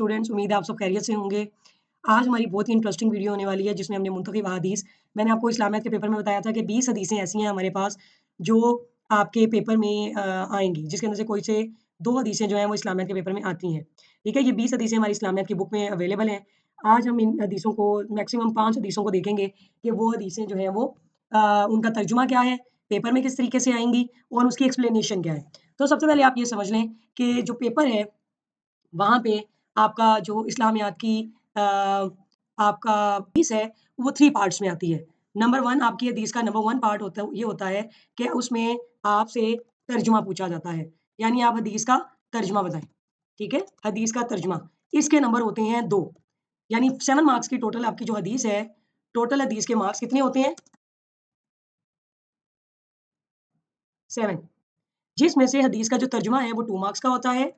Students, उम्मीद है आप सब खैरियत से होंगे। आज हमारी बहुत ही इंटरेस्टिंग वीडियो होने वाली है जिसमें हमने मुंतखब अहादीस, मैंने आपको इस्लामियत के पेपर में बताया था कि 20 हदीसें ऐसी हैं हमारे पास जो आपके पेपर में आएँगी, जिसके अंदर से कोई से 2 हदीसें जो हैं वो इस्लामियत के पेपर में आती हैं। ठीक है? ये 20 हदीसें हमारी इस्लामियत की बुक में अवेलेबल हैं। आज हम इन हदीसों को मैक्सिमम 5 हदीसों को देखेंगे कि वो हदीसें जो हैं वो उनका तर्जुमा क्या है, पेपर में किस तरीके से आएँगी और उसकी एक्सप्लेनेशन क्या है। तो सबसे पहले आप ये समझ लें कि जो पेपर है वहाँ पे आपका जो इस्लामियात की आपका हदीस है वो 3 पार्ट्स में आती है। नंबर 1 आपकी हदीस का नंबर 1 पार्ट ये होता है कि उसमें आपसे तर्जुमा पूछा जाता है। यानी आप हदीस का तर्जुमा बताएँ, ठीक है? हदीस का तर्जुमा। इसके नंबर होते हैं 2, यानी 7 मार्क्स की टोटल आपकी जो हदीस है, टोटल हदीस के मार्क्स कितने होते हैं? 7, जिसमें से हदीस का जो तर्जुमा है वो 2 मार्क्स का होता है।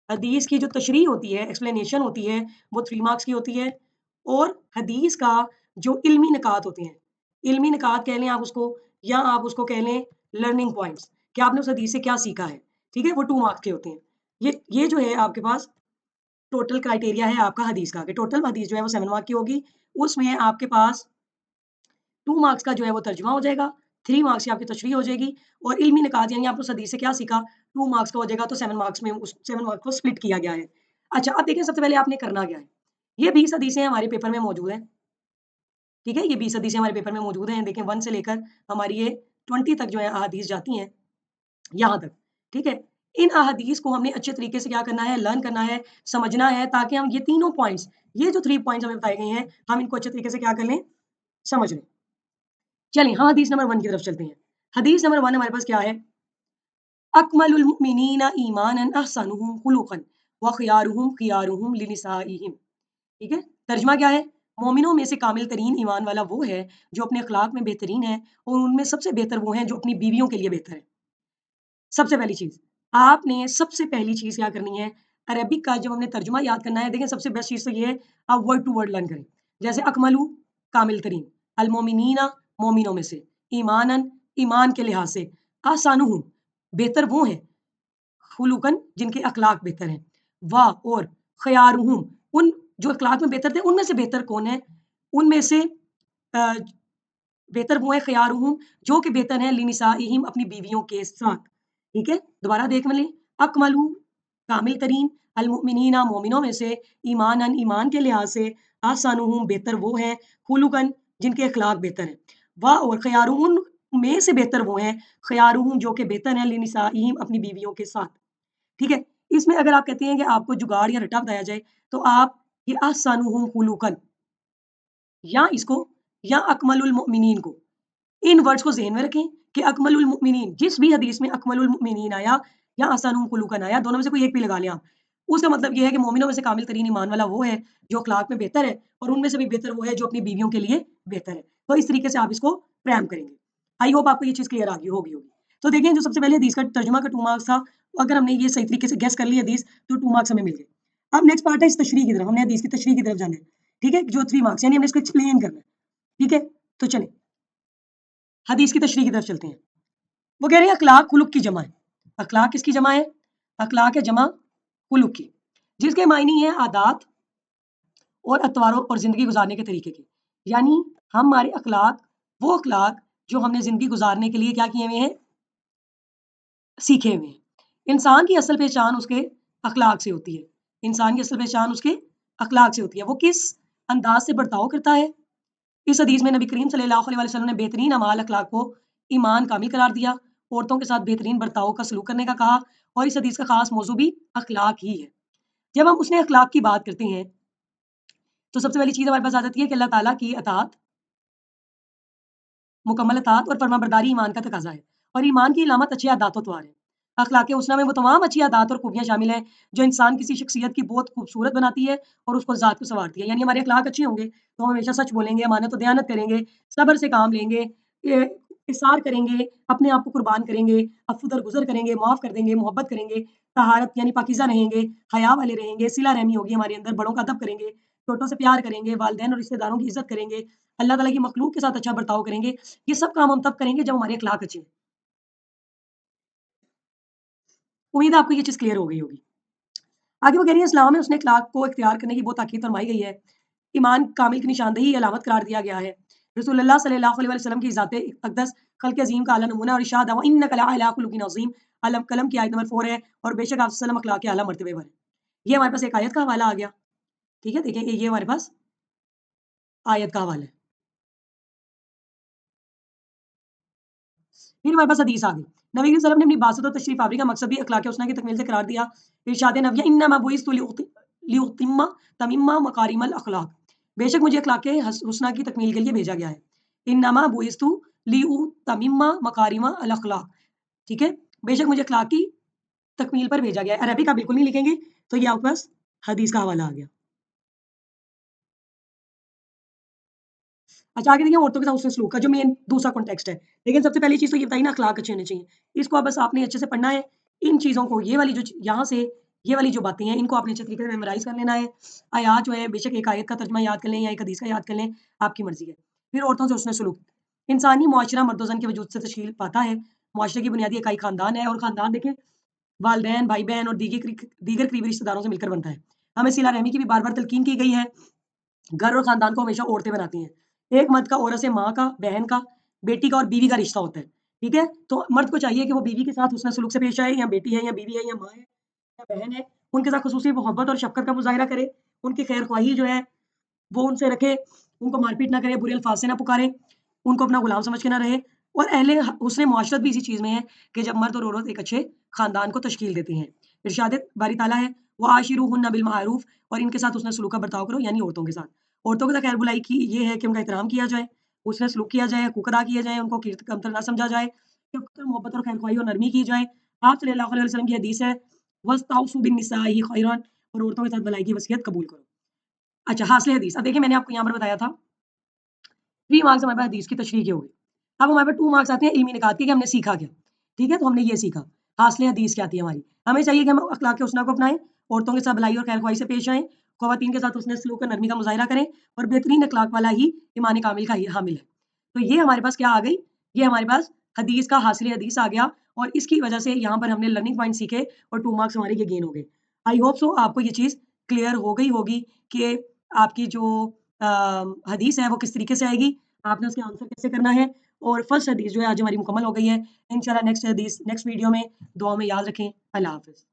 हदीस की जो तशरीह होती है, एक्सप्लेनेशन होती है, वो 3 मार्क्स की होती है और हदीस का जो इल्मी निकात होते हैं, इल्मी निकात कह लें आप उसको या आप उसको कह लें लर्निंग पॉइंट्स कि आपने उस हदीस से क्या सीखा है, ठीक है? वो 2 मार्क्स के होते हैं। ये जो है आपके पास टोटल क्राइटेरिया है आपका हदीस का कि टोटल हदीस जो है वो 7 मार्क की होगी। उसमें आपके पास 2 मार्क्स का जो है वो तर्जुमा हो जाएगा, 3 मार्क्स की आपकी तशरीह हो जाएगी और इल्मी निकात यानी आपने उस हदीस से क्या सीखा, 2 मार्क्स का हो जाएगा तो 7 मार्क्स में उस 7 मार्क्स को स्प्लिट किया गया है। अच्छा, अब देखिए सबसे पहले आपने करना क्या है? ये 20 हदीसें हमारे पेपर में मौजूद हैं, ठीक है? ये 20 हदीसें हमारे पेपर में मौजूद हैं। देखें 1 से लेकर हमारी ये 20 तक जो है अहादीस जाती हैं, यहाँ तक, ठीक है? इन अहादीस को हमने अच्छे तरीके से क्या करना है, लर्न करना है, समझना है ताकि हम ये तीनों पॉइंट्स, ये जो 3 पॉइंट्स हमें बताए गए हैं, हम इनको अच्छे तरीके से क्या कर लें, समझ लें। चलिए हाँ, हदीस नंबर 1 की तरफ चलते हैं। हदीस नंबर 1 हमारे पास क्या है? अकमलुल मुमिनीना ईमानन अहसनुहुम खुलुकन व खियारुहुम लिनिसाइहिम। ठीक है? तर्जुमा क्या है? मोमिनों में से कामिल तरीन ईमान वाला वो है जो अपने अखलाक में बेहतरीन है और उनमें सबसे बेहतर वो हैं जो अपनी बीवियों के लिए बेहतर है। सबसे पहली चीज़, आपने सबसे पहली चीज़ क्या करनी है, अरबिक का जब हमने तर्जुमा याद करना है, देखिए सबसे बेस्ट चीज़ तो ये है, आप वर्ड टू वर्ड लर्न करें। जैसे अकमलू, कामिल तरीन, अल-मोमिनीना, मोमिनों में से, ईमानन, ईमान के लिहाज से, आसानुहुम, बेहतर वो हैं, खुलुकन, जिनके अखलाक बेहतर हैं, व और खयारुहुम, उन जो अखलाक में बेहतर थे, उनमें से बेहतर कौन है? उनमें से अ, बेहतर वो है खयारुहुम, जो कि बेहतर हैं लिनिसाइहिम, अपनी बीवियों के साथ। ठीक है? दोबारा देख लें, अकमलू, कामिल तरीन, अलमुमिनीना, मोमिनों में से, ईमानन, ईमान के लिहाज से, ahsanuhum, बेहतर वो हैं, खुलुकन, जिनके अखलाक बेहतर हैं, व और खयारुहुम, में से बेहतर वो हैं, खयारुहुम, जो कि बेहतर हैं लिनिसाइहिम, अपनी बीवियों के साथ। ठीक है? इसमें अगर आप कहते हैं कि आपको जुगाड़ या रट्टा बताया जाए, तो आप ये ahsanuhum खुलुकन या इसको या अकमलुल मुमिनीन को, इन वर्ड्स को ज़हन में रखें कि अकमलुल मुमिनीन, जिस भी हदीस में अकमलुल मुमिनीन आया या अहसनुहुम खुलुकन आया, दोनों में से कोई एक भी लगा लें आप। उसका मतलब ये है कि मोमिनों में से कामिल तरीन ईमान वाला वो है जो अखलाक में बेहतर है और उनमें से भी बेहतर वो है जो अपनी बीवियों के लिए बेहतर है। तो इस तरीके से आप इसको फ्रेम करेंगे। आई होप आपको ये चीज़ क्लियर आ गई होगी। तो देखिए जो सबसे पहले हदीस का तर्जुमा का 2 मार्क्स था, तो अगर हमने ये सही तरीके से गेस कर ली हदीस तो 2 मार्क्स हमें मिल गए। अब नेक्स्ट पार्ट है इस तशरीह की तरफ, हमने हदीस की तशरीह की तरफ जाना है। ठीक है? जो 3 मार्क्स यानी हमने इसको एक्सप्लेन करना है। ठीक है? तो चलें, हदीस की तशरीह की तरफ चलते हैं। वो कह रहे हैं अखलाक खुलुक की जमा है। अखलाक किसकी जमा है? अखलाक है जमा खुलुक की, जिसके मायने है आदात और अतवारों और ज़िंदगी गुजारने के तरीके के। यानी हमारे अखलाक, वो अखलाक जो हमने ज़िंदगी गुजारने के लिए क्या किए हुए हैं? सीखे हुए हैं। इंसान की असल पहचान उसके अखलाक से होती है। इंसान की असल पहचान उसके अखलाक से होती है। वो किस अंदाज से बर्ताव करता है। इस हदीस में नबी करीम सल्लल्लाहु अलैहि वसल्लम ने बेहतरीन अमाल अखलाक को ईमान कामिल करार दिया, औरतों के साथ बेहतरीन बर्ताव का सलूक करने का कहा और इस हदीस का खास मौजू भी अखलाक ही है। जब हम उसने अखलाक की बात करते हैं, तो सबसे पहली चीज़ हमारे पास आ जाती है कि अल्लाह ताला की अताअत, मुकम्मल अताअत और फरमाबरदारी ईमान का तकाज़ा है और ईमान की अलामत अच्छी आदत व तवार है। अखलाक हुस्ना में वो तमाम अच्छी आदत और खूबियाँ शामिल हैं जो इंसान किसी शख्सियत की बहुत खूबसूरत बनाती है और उसको ज़ात को संवारती है। यानी हमारे अखलाक अच्छे होंगे तो हम हमेशा सच बोलेंगे, अमानत और दयानत करेंगे, सब्र से काम लेंगे, इसार करेंगे, अपने आप को कुर्बान करेंगे, अफ़्फ़ु दरगुज़र करेंगे, माफ़ कर देंगे, मोहब्बत करेंगे, तहारत यानी पाकीज़ा रहेंगे, हया वाले रहेंगे, सिला रहमी होगी हमारे अंदर, बड़ों का अदब करेंगे, छोटों से प्यार करेंगे, वालिदैन और रिश्तेदारों की इज़्ज़त करेंगे, अल्लाह ताला की मखलूक के साथ अच्छा बर्ताव करेंगे। ये सब काम हम तब करेंगे जब हमारे अखलाक अच्छे हैं। उम्मीद है आपको ये चीज़ क्लियर हो गई होगी। آگے وہ کہہ رہی ہے اسلام میں حسن اخلاق کو اختیار کرنے کی بہت تاکید فرمائی گئی ہے، ایمان کامل کی نشاندہی علامت قرار دیا گیا ہے۔ رسول اللہ صلی اللہ علیہ وسلم کی ذات اقدس خلق عظیم کا اعلیٰ نمونہ اور ارشاد ہے وَإِنَّكَ لَعَلَىٰ خُلُقٍ عَظِيمٍ، قلم کی آیت نمبر 4 ہے، اور بے شک آپ صلی اللہ علیہ وسلم اخلاق کے اعلیٰ مرتبے پر ہے۔ یہ ہمارے پاس ایک آیت کا حوالہ آ گیا، ٹھیک ہے، دیکھیں یہ ہمارے پاس آیت کا حوالہ ہے۔ پھر ہمارے پاس حدیث آ گئی، نبی صلی اللہ علیہ وسلم نے اپنی بعثت اور تشریف آوری کا مقصد بھی اخلاق حسنہ کی تکمیل سے قرار دیا۔ ارشاد نبی انما بعثت لیتم تمیم مکارم الاخلاق، بے شک مجھے اخلاق حسنہ کی تکمیل کے لیے بھیجا گیا ہے۔ انما بعثت لیتمم مکارم الاخلاق، ٹھیک ہے، بے شک مجھے اخلاق کی تکمیل پر بھیجا گیا ہے۔ عربی کا بالکل نہیں لکھیں گے تو یہ آپ کے پاس حدیث کا حوالہ آ گیا۔ اچھا آگے دیکھیں عورتوں کے ساتھ حسن سلوک کا جو مین دوسرا کانٹیکسٹ ہے، لیکن سب سے پہلی چیز تو یہ بتائی نا اخلاق اچھے ہونے چاہیے، اس کو اب بس آپ نے اچھے سے پڑھنا ہے، ان چیزوں کو یہ والی جو یہاں سے یہ والی جو باتیں ہیں ان کو آپ نے اچھے طریقے سے میمورائز کر لینا ہے۔ آیات جو ہے بے شک ایک آیت کا ترجمہ یاد کر لیں یا ایک حدیث کا یاد کر لیں، آپ کی مرضی ہے۔ پھر عورتوں سے حسن سلوک، انسانی معاشرہ مرد و زن کے وجود سے تشکیل پاتا ہے، معاشرے کی بنیادی اکائی خاندان ہے، اور خاندان دیکھیں والدین، بھائی بہن اور دیگر قریبی رشتہ داروں سے مل کر بنتا ہے۔ ہمیں صلہ رحمی کی بھی بار بار تلقین کی گئی ہے۔ گھر اور خاندان کو ہمیشہ عورتیں بناتی ہیں، ایک مرد کا عورت سے ماں کا، بہن کا، بیٹی کا اور بیوی کا رشتہ ہوتا ہے، ٹھیک ہے، تو مرد کو چاہیے کہ وہ بیوی کے ساتھ حسن سلوک سے پیش آئے، یا بیٹی ہے یا بیوی ہے یا ماں ہے یا بہن ہے، ان کے ساتھ خصوصی محبت اور شفقت کا مظاہرہ کرے، ان کی خیر خواہی جو ہے وہ ان سے رکھے، ان کو مار پیٹ نہ کرے، برے الفاظ سے نہ پکارے، ان کو اپنا غلام سمجھ کے نہ رہے، اور اہل حسن معاشرت بھی اسی چیز میں ہے کہ جب مرد اور عورت ایک اچھے خاندان کو تشکیل دیتے ہیں۔ ارشاد باری تعالیٰ ہے وَعَاشِرُوهُنَّ بِالْمَعْرُوفِ، اور ان کے ساتھ حسن سلوک کا برتاؤ کرو، یعنی عورتوں کے ساتھ۔ عورتوں کے ساتھ خیر بلائی کی یہ ہے کہ ان کا احترام کیا جائے، حسن سلوک کیا جائے، حقوق ادا کیے جائیں، ان کو کمتر نہ سمجھا جائے، محبت اور خیر خواہی اور نرمی کی جائے۔ آپ صلی اللہ علیہ وسلم کی حدیث ہے وَاسْتَوْصُوا بِالنِّسَاءِ خَيْرًا، اور عورتوں کے ساتھ بھلائی کی وصیت قبول کرو۔ اچھا حاصل حدیث، اب دیکھیں میں نے آپ کو یہاں پر بتایا تھا 3 مارکس ہمارے پاس حدیث کی تشریح کے ہو گئے، اب ہمارے پاس 2 مارکس آتے ہیں علمی نکات کے کہ ہم نے سیکھا کیا، ٹھیک ہے، تو ہم نے یہ سیکھا حاصل حدیث کیا تھی ہماری، ہمیں چاہیے کہ ہم اخلاق حسنہ کو اپنائیں، عورتوں کے ساتھ بھلائی اور خیر خواہی سے پیش آئیں، خواتین کے ساتھ حسن سلوک اور نرمی کا مظاہرہ کریں، اور بہترین اخلاق والا ہی ایمان کامل کا ہی حامل ہے۔ تو یہ ہمارے پاس کیا آ گئی، یہ ہمارے پاس حدیث کا حاصل حدیث آ گیا، اور اس کی وجہ سے یہاں پر ہم نے لرننگ پوائنٹ سیکھے اور 2 مارکس ہمارے یہ گین ہو گئے۔ آئی ہوپ سو آپ کو یہ چیز کلیئر ہو گئی ہوگی کہ آپ کی جو حدیث ہے وہ کس طریقے سے آئے گی، آپ نے اس کے آنسر کیسے کرنا ہے، اور فرسٹ حدیث جو ہے آج ہماری مکمل ہو گئی ہے۔ انشاءاللہ نیکسٹ حدیث نیکسٹ ویڈیو میں دعاؤں میں یاد رکھیں۔ اللہ حافظ۔